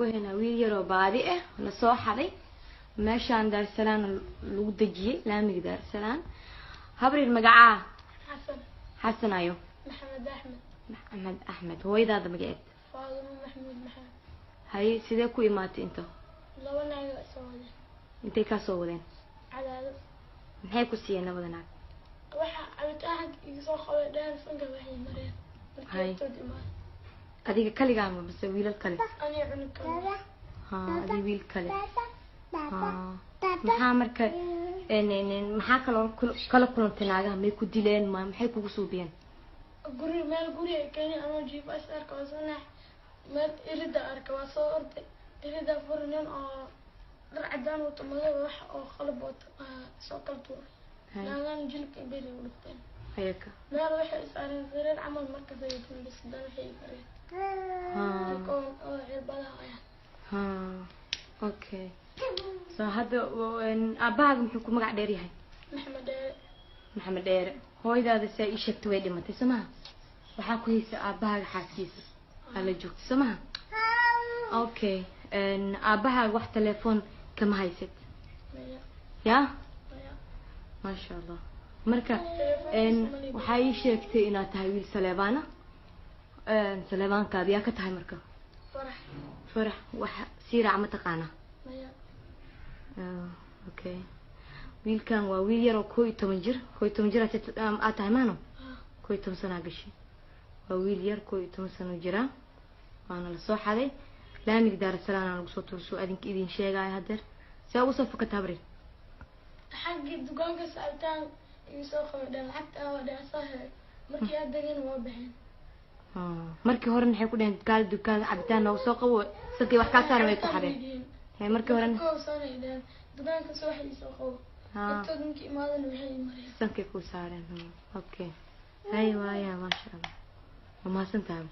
هنا ويل يرو بادي لسoo xaday meeshaan Dar Salaan lagu dajiyay laamiga Dar Salaan habriil magaca Xasan ayo Maxamed Ahmed hooyadaada magaceed Faadimo Maxamed Maxamed hay sidee ku imaatay inta laba naag soo wadeen intee ka soo wadeen cadaado maxay ku siiyeen labada naag waxa aad iga soo qabay dheer sanka waxay mareen hay adiga kaligaa ma bas wiilal kale ani cunug kale adiga wiil kale maxaa marka maxaa kala kulantay naagaha may ku dileen ma maxay kugu suubiyeen guri kani ama GPS arka wasana meel irida arka waa soo orday irida furnin oo dhar cadaan oo tumaday wax oo qalab soo kalto naagan jilka beri u dhigteen hayka meel waxay isaarin sariir camal marka sayidin bas dan waxay kareen okay so hada abaag muxuu ku magac dheer yahay Maxamed Dheere hooyadaada say ii sheegtay way dhimatay samaha waxa ku haysa abaag xaaskiisa ala joogto samaha okay abaag wax telefoon kama haysid ya ma sha Allah marka waxa ii sheegtay inaad tahay wiil Saleebana Saleeban ka biya ka tahay marka فرح سيرة عم تقانا اوكي ويل كان ويل يرو كوي تمنجر اتعمانو كوي تمسنا قشي ويل ير كوي تمسنا جرا وانا لسو حالي لا نقدر السلام على صوت رسو ادينك ايدين شيغاي هدر سا وصفك تابري حق دقانك سالتان يسو خدان حتى ودا صاحب markii aad dageen waa baxeen markii hore waxay ku dhaheen dukaan cabitaan oo soo qabo sadii wax ka saaray ku xadeen hay markii hore ko saareeyeen dukaanka soo waxay soo qabo dadkii imaadan waxay mareen sankay ku saareen okay hay waaya ma sha Allah ma santahay